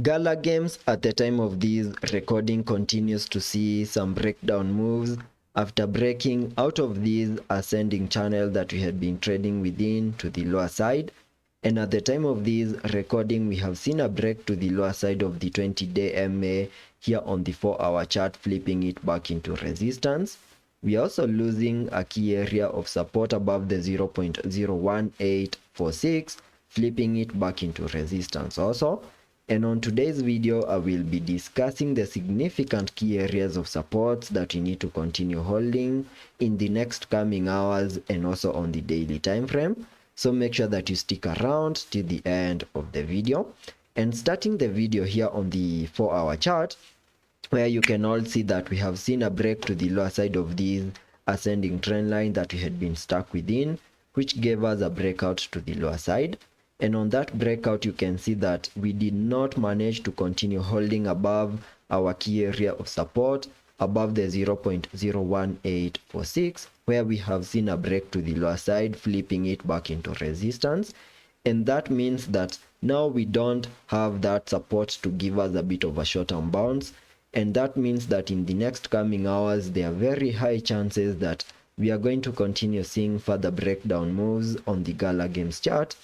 Gala Games at the time of this recording continues to see some breakdown moves after breaking out of this ascending channel that we had been trading within to the lower side. And at the time of this recording, we have seen a break to the lower side of the 20-day MA here on the 4-hour chart, flipping it back into resistance. We are also losing a key area of support above the 0.01846, flipping it back into resistance also. And on today's video, I will be discussing the significant key areas of support that you need to continue holding in the next coming hours and also on the daily time frame. So make sure that you stick around till the end of the video. And starting the video here on the 4-hour chart, where you can all see that we have seen a break to the lower side of this ascending trend line that we had been stuck within, which gave us a breakout to the lower side. And on that breakout, you can see that we did not manage to continue holding above our key area of support above the 0.01846, where we have seen a break to the lower side, flipping it back into resistance. And that means that now we don't have that support to give us a bit of a short-term bounce. And that means that in the next coming hours, there are very high chances that we are going to continue seeing further breakdown moves on the Gala Games chart,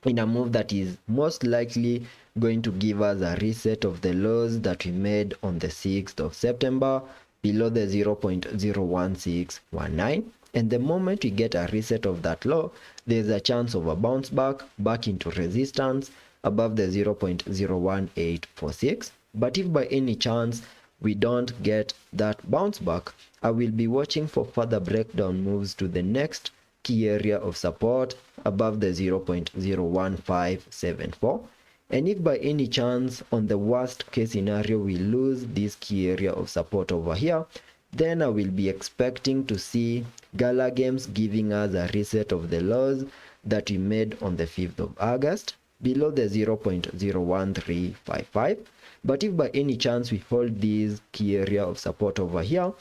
in a move that is most likely going to give us a reset of the lows that we made on the 6th of September below the 0.01619. And the moment we get a reset of that low, there's a chance of a bounce back into resistance above the 0.01846. But if by any chance we don't get that bounce back, I will be watching for further breakdown moves to the next key area of support above the 0.01574. And if by any chance on the worst case scenario we lose this key area of support over here, then I will be expecting to see Gala Games giving us a reset of the lows that we made on the 5th of August below the 0.01355. But if by any chance we hold this key area of support over here,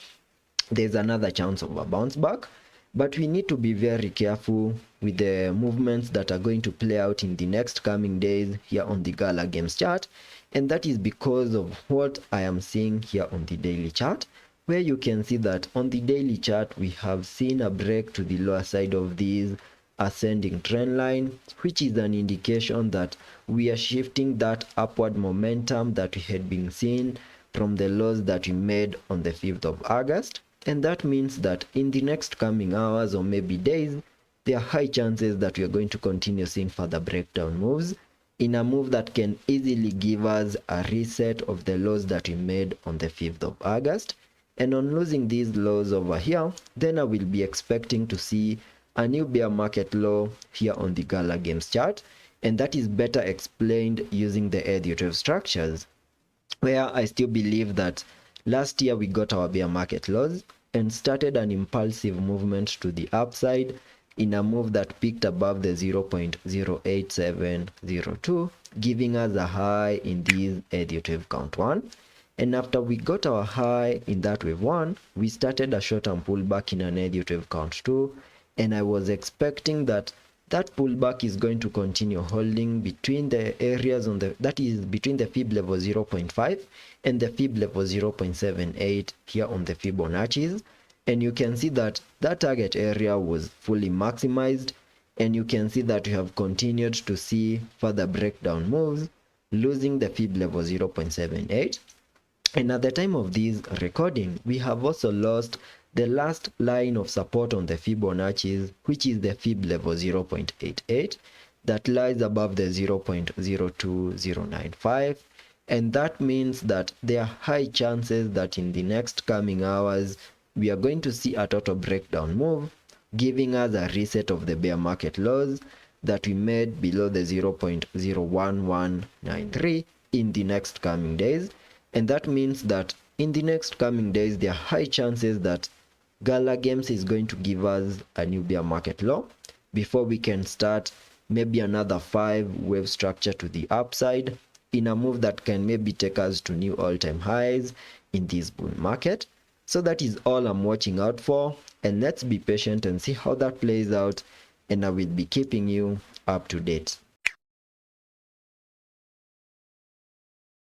there's another chance of a bounce back. But we need to be very careful with the movements that are going to play out in the next coming days here on the Gala Games chart. And that is because of what I am seeing here on the daily chart, where you can see that on the daily chart, we have seen a break to the lower side of this ascending trend line, which is an indication that we are shifting that upward momentum that we had been seeing from the lows that we made on the 5th of August. And that means that in the next coming hours or maybe days, there are high chances that we are going to continue seeing further breakdown moves in a move that can easily give us a reset of the lows that we made on the 5th of August. And on losing these lows over here, then I will be expecting to see a new bear market low here on the Gala Games chart. And that is better explained using the Elliot structures, where I still believe that last year we got our bear market lows and started an impulsive movement to the upside in a move that peaked above the 0.08702, giving us a high in this Elliot wave count 1. And after we got our high in that wave 1, we started a short-term pullback in an Elliot wave count 2, and I was expecting that that pullback is going to continue holding between the areas on the, that is between the fib level 0.5 and the fib level 0.78 here on the Fibonacci's. And you can see that that target area was fully maximized, and you can see that we have continued to see further breakdown moves, losing the fib level 0.78. And at the time of this recording, we have also lost the last line of support on the Fibonacci's, which is the fib level 0.88 that lies above the 0.02095. And that means that there are high chances that in the next coming hours, we are going to see a total breakdown move, giving us a reset of the bear market lows that we made below the 0.01193 in the next coming days. And that means that in the next coming days, there are high chances that Gala Games is going to give us a new bear market low before we can start maybe another 5 wave structure to the upside in a move that can maybe take us to new all-time highs in this bull market. So that is all I'm watching out for, and let's be patient and see how that plays out, and I will be keeping you up to date.